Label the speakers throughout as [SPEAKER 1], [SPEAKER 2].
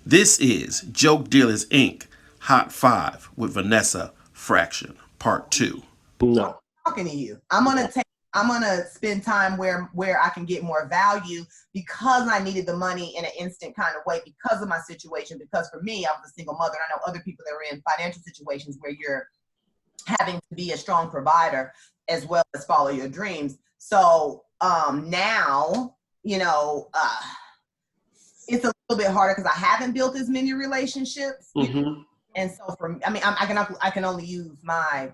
[SPEAKER 1] This is Joke Dealers Inc. Hot 5 with Vanessa Fraction, Part 2.
[SPEAKER 2] I'm
[SPEAKER 3] No.
[SPEAKER 2] talking to you. I'm gonna spend time where I can get more value because I needed the money in an instant kind of way because of my situation. Because for me, I was a single mother. I know other people that are in financial situations where you're having to be a strong provider as well as follow your dreams. So now, it's a little bit harder because I haven't built as many relationships.
[SPEAKER 3] Mm-hmm.
[SPEAKER 2] And so I can only use my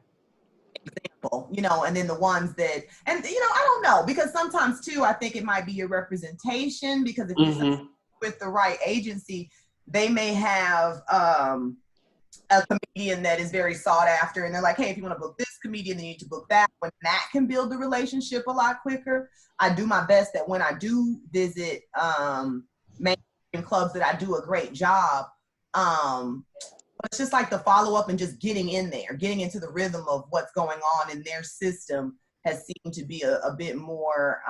[SPEAKER 2] example, and then the ones that, and I don't know, because sometimes too, I think it might be your representation, because if you're
[SPEAKER 3] Mm-hmm.
[SPEAKER 2] with the right agency, they may have a comedian that is very sought after, and they're like, hey, if you want to book this comedian, then you need to book that one. That can build the relationship a lot quicker. I do my best that when I do visit mainstream clubs, that I do a great job. But it's just like the follow up and just getting in there, getting into the rhythm of what's going on in their system has seemed to be a bit more.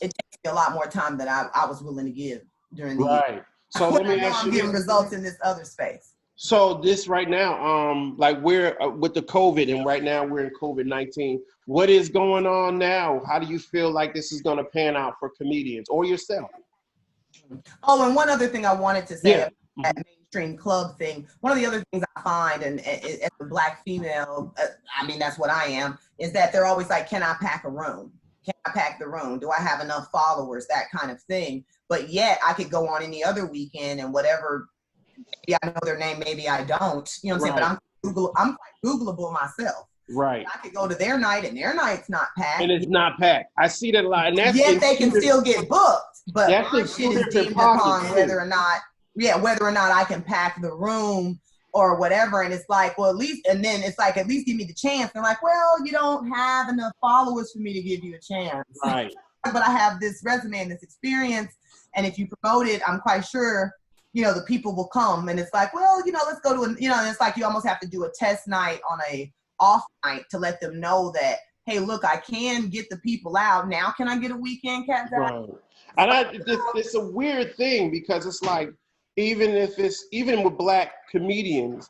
[SPEAKER 2] It takes me a lot more time than I was willing to give during the year.
[SPEAKER 3] Right. So let
[SPEAKER 2] When I
[SPEAKER 3] me
[SPEAKER 2] know
[SPEAKER 3] ask
[SPEAKER 2] I'm
[SPEAKER 3] you
[SPEAKER 2] getting
[SPEAKER 3] this.
[SPEAKER 2] results in this other space.
[SPEAKER 3] So this right now, like we're with the COVID, and right now we're in COVID-19. What is going on now? How do you feel like this is going to pan out for comedians or yourself?
[SPEAKER 2] Oh, and one other thing I wanted to say
[SPEAKER 3] Yeah.
[SPEAKER 2] about that mainstream club thing. One of the other things I find, and as a Black female, I mean, that's what I am, is that they're always like, can I pack a room? Can I pack the room? Do I have enough followers? That kind of thing. But yet I could go on any other weekend and whatever, maybe I know their name, maybe I don't, you know what I'm saying?
[SPEAKER 3] Right.
[SPEAKER 2] But I'm quite Googleable myself.
[SPEAKER 3] Right.
[SPEAKER 2] I could go to their night and their night's not
[SPEAKER 3] And
[SPEAKER 2] packed.
[SPEAKER 3] it's not packed. I see that a lot, and that's
[SPEAKER 2] Yet they can still get booked, but
[SPEAKER 3] that's
[SPEAKER 2] my
[SPEAKER 3] in
[SPEAKER 2] shit
[SPEAKER 3] two
[SPEAKER 2] is
[SPEAKER 3] different
[SPEAKER 2] deemed
[SPEAKER 3] pockets
[SPEAKER 2] upon
[SPEAKER 3] too.
[SPEAKER 2] whether or not I can pack the room or whatever. And it's like, well, at least, and then it's like, at least give me the chance. And like, well, you don't have enough followers for me to give you a chance.
[SPEAKER 3] Right.
[SPEAKER 2] But I have this resume and this experience. And if you promote it, I'm quite sure, the people will come. And it's like, well, let's go to, and it's like you almost have to do a test night on a off night to let them know that, hey, look, I can get the people out. Now can I get a weekend cat out?
[SPEAKER 3] Right. And it's a weird thing because it's like, even with Black comedians,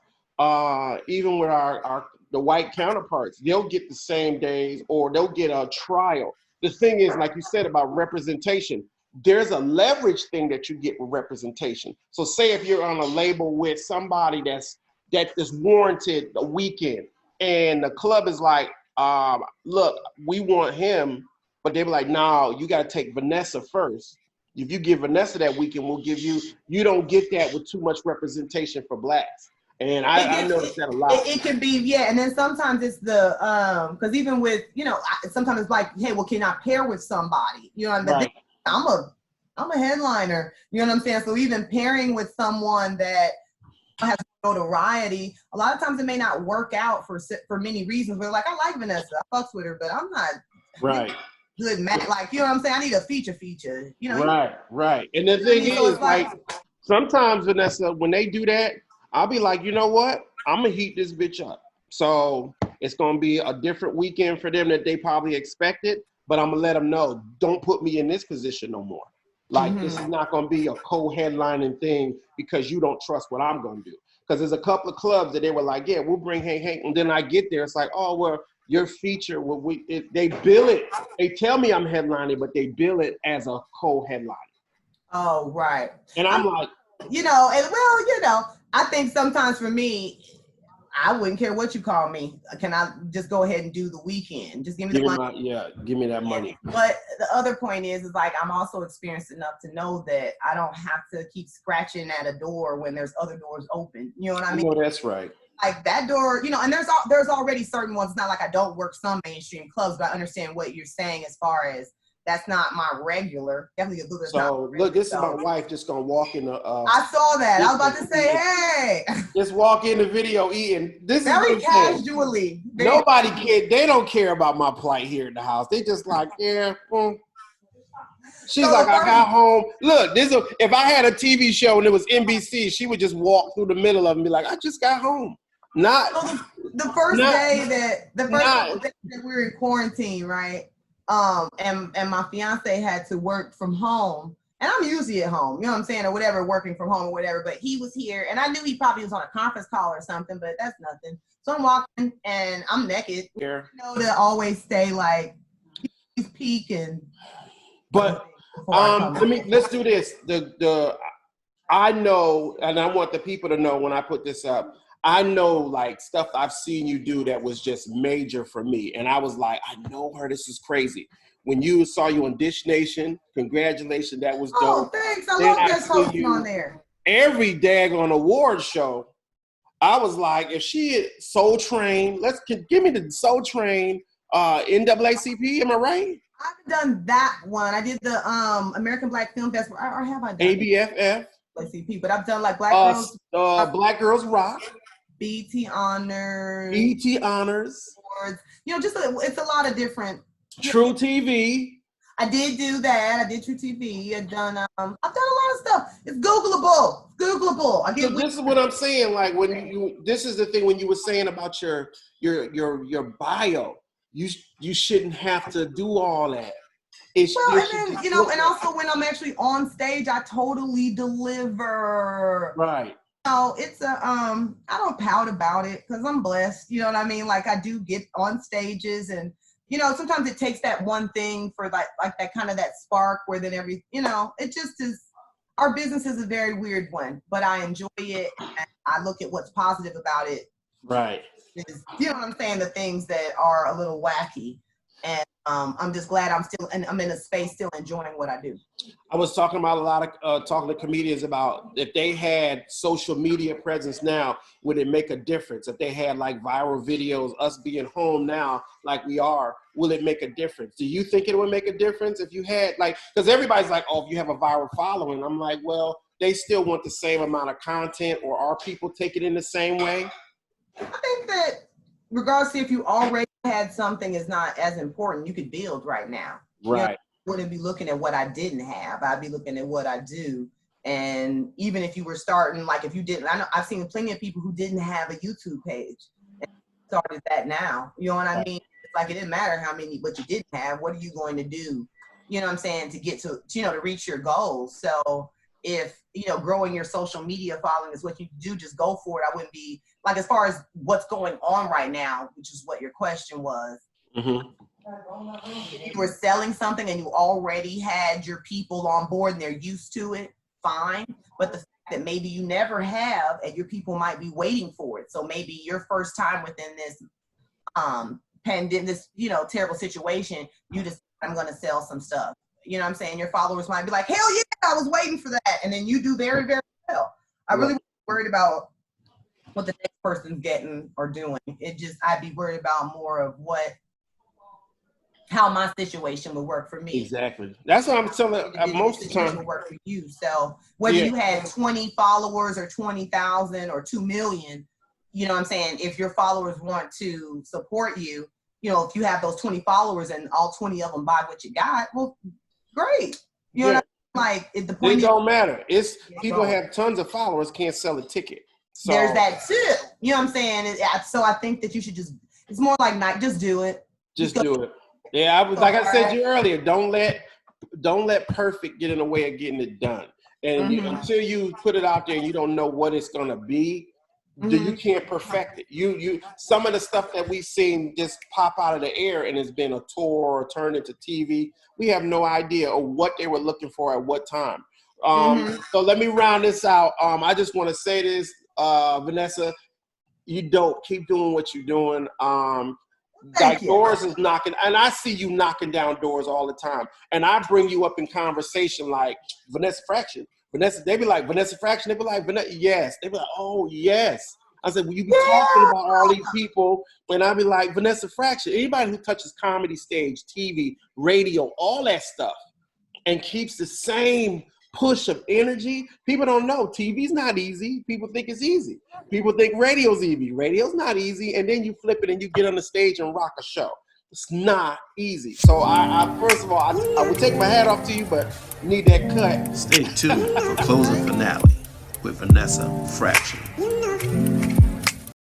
[SPEAKER 3] even with our the white counterparts, they'll get the same days or they'll get a trial. The thing is, like you said about representation, there's a leverage thing that you get with representation. So say if you're on a label with somebody that is warranted a weekend, and the club is like, look, we want him, but they were like, no, you got to take Vanessa first. If you give Vanessa that weekend, we'll give you. You don't get that with too much representation for Blacks, and I noticed that a lot.
[SPEAKER 2] It can be, yeah. And then sometimes it's the because even with sometimes it's like, hey, well, can I pair with somebody? But
[SPEAKER 3] Right.
[SPEAKER 2] I'm a headliner. You know what I'm saying? So even pairing with someone that has notoriety, a lot of times it may not work out for many reasons. We're like, I like Vanessa, I fucks with her, but I'm not
[SPEAKER 3] Right.
[SPEAKER 2] good match. Like, you know what I'm saying? I need a feature.
[SPEAKER 3] Right. Right. And the thing
[SPEAKER 2] So
[SPEAKER 3] is,
[SPEAKER 2] it's like,
[SPEAKER 3] sometimes Vanessa, when they do that, I'll be like, you know what? I'm gonna heat this bitch up. So it's gonna be a different weekend for them that they probably expected, but I'm gonna let them know, don't put me in this position no more. Like this is not gonna be a co-headlining thing because you don't trust what I'm gonna do. Because there's a couple of clubs that they were like, yeah, we'll bring Hank, and then I get there, it's like, oh well, your feature, they bill it. They tell me I'm headlining, but they bill it as a co-headline,
[SPEAKER 2] oh, right.
[SPEAKER 3] and I'm like,
[SPEAKER 2] I think sometimes for me, I wouldn't care what you call me. Can I just go ahead and do the weekend? Just give me the money.
[SPEAKER 3] give me that money.
[SPEAKER 2] But the other point is like I'm also experienced enough to know that I don't have to keep scratching at a door when there's other doors open. You know what I mean?
[SPEAKER 3] No, that's right.
[SPEAKER 2] Like that door, and there's already certain ones. It's not like I don't work some mainstream clubs, but I understand what you're saying as far as that's not my regular. Definitely a good.
[SPEAKER 3] So look, this is my wife just gonna walk in the.
[SPEAKER 2] I saw that. I was about to say, hey.
[SPEAKER 3] Just walk in the video eating. This
[SPEAKER 2] Very
[SPEAKER 3] is what
[SPEAKER 2] casually.
[SPEAKER 3] Nobody care. They don't care about my plight here in the house. They just like, yeah. She's
[SPEAKER 2] So
[SPEAKER 3] like, I got home. Look, if I had a TV show and it was NBC, she would just walk through the middle of it and be like, I just got home. Not
[SPEAKER 2] the first
[SPEAKER 3] not,
[SPEAKER 2] day that
[SPEAKER 3] not,
[SPEAKER 2] we were in quarantine, right? And my fiance had to work from home. And I'm usually at home, you know what I'm saying, or whatever, working from home or whatever. But he was here, and I knew he probably was on a conference call or something, but that's nothing. So I'm walking, and I'm naked.
[SPEAKER 3] Yeah.
[SPEAKER 2] You know, to always stay like, he's peeking.
[SPEAKER 3] But let's do this. I know, and I want the people to know when I put this up, I know like stuff I've seen you do that was just major for me. And I was like, I know her, this is crazy. When you saw you on Dish Nation, congratulations, that was dope.
[SPEAKER 2] Oh, thanks. I love that posting on there.
[SPEAKER 3] Every daggone award show, I was like, if she is Soul Train, give me the Soul Train NAACP, am I right?
[SPEAKER 2] I haven't done that one. I did the American Black Film Festival, or have I done
[SPEAKER 3] ABFF?
[SPEAKER 2] NAACP, but I've done like Black Girls
[SPEAKER 3] Rock.
[SPEAKER 2] BT Honors. Awards. You know, it's a lot of different.
[SPEAKER 3] True TV.
[SPEAKER 2] I did do that. I did True TV. I've done a lot of stuff. It's Googleable.
[SPEAKER 3] This is what I'm saying. Like this is the thing when you were saying about your bio. You shouldn't have to do all that.
[SPEAKER 2] And also when I'm actually on stage, I totally deliver.
[SPEAKER 3] Right.
[SPEAKER 2] So it's I don't pout about it because I'm blessed. You know what I mean? Like I do get on stages, and you know, sometimes it takes that one thing for like that kind of that spark where then it just is. Our business is a very weird one, but I enjoy it. And I look at what's positive about it.
[SPEAKER 3] Right.
[SPEAKER 2] You know what I'm saying? The things that are a little wacky. And I'm just glad I'm in a space still enjoying what I do.
[SPEAKER 3] I was talking about talking to comedians about if they had social media presence now, would it make a difference? If they had like viral videos, us being home now like we are, will it make a difference? Do you think it would make a difference if you had because everybody's like, oh, if you have a viral following, I'm like, well, they still want the same amount of content, or are people taking it in the same way?
[SPEAKER 2] I think that regardless if you already had something is not as important. You could build right now.
[SPEAKER 3] Right.
[SPEAKER 2] You know, I wouldn't be looking at what I didn't have. I'd be looking at what I do. And even if you were starting, like if you didn't, I know I've seen plenty of people who didn't have a YouTube page and started that now. You know what I mean? It's like it didn't matter what you didn't have. What are you going to do? You know what I'm saying? To get to reach your goals. So if, growing your social media following is what you do, just go for it. I wouldn't be like, as far as what's going on right now, which is what your question was.
[SPEAKER 3] Mm-hmm.
[SPEAKER 2] If you were selling something and you already had your people on board and they're used to it, fine. But the fact that maybe you never have and your people might be waiting for it. So maybe your first time within this pandemic, this, terrible situation, you just, I'm going to sell some stuff. You know what I'm saying? Your followers might be like, hell yeah, I was waiting for that. And then you do very, very well. I really wasn't worried about what the next person's getting or doing. I'd be worried about more of how my situation would work for me.
[SPEAKER 3] Exactly. That's what I'm telling most of the time.
[SPEAKER 2] Would work for you. So whether you had 20 followers or 20,000 or 2 million, you know what I'm saying? If your followers want to support you, if you have those 20 followers and all 20 of them buy what you got, well, great. You know what I mean? Like the point
[SPEAKER 3] it don't matter. It's people have tons of followers, can't sell a ticket. So
[SPEAKER 2] there's that too. You know what I'm saying? So I think that you should it's more like just do it.
[SPEAKER 3] Just do it. Yeah, I said to you earlier, don't let perfect get in the way of getting it done. And until you put it out there and you don't know what it's gonna be, you can't perfect it. You some of the stuff that we've seen just pop out of the air and it's been a tour or turned into TV. We have no idea of what they were looking for at what time. So let me round this out. I just want to say this, Vanessa, you dope. Keep doing what you're doing. Doors is knocking, and I see you knocking down doors all the time. And I bring you up in conversation like Vanessa Fraction. They be like, Vanessa Fraction. They be like, yes. They be like, oh, yes. I said, well, you be talking about all these people, and I be like, Vanessa Fraction. Anybody who touches comedy stage, TV, radio, all that stuff, and keeps the same push of energy. People don't know TV's not easy. People think it's easy. People think radio's easy. Radio's not easy. And then you flip it and you get on the stage and rock a show. It's not easy. So I first of all, I would take my hat off to you, but need that cut.
[SPEAKER 1] Stay tuned for closing finale with Vanessa Fraction.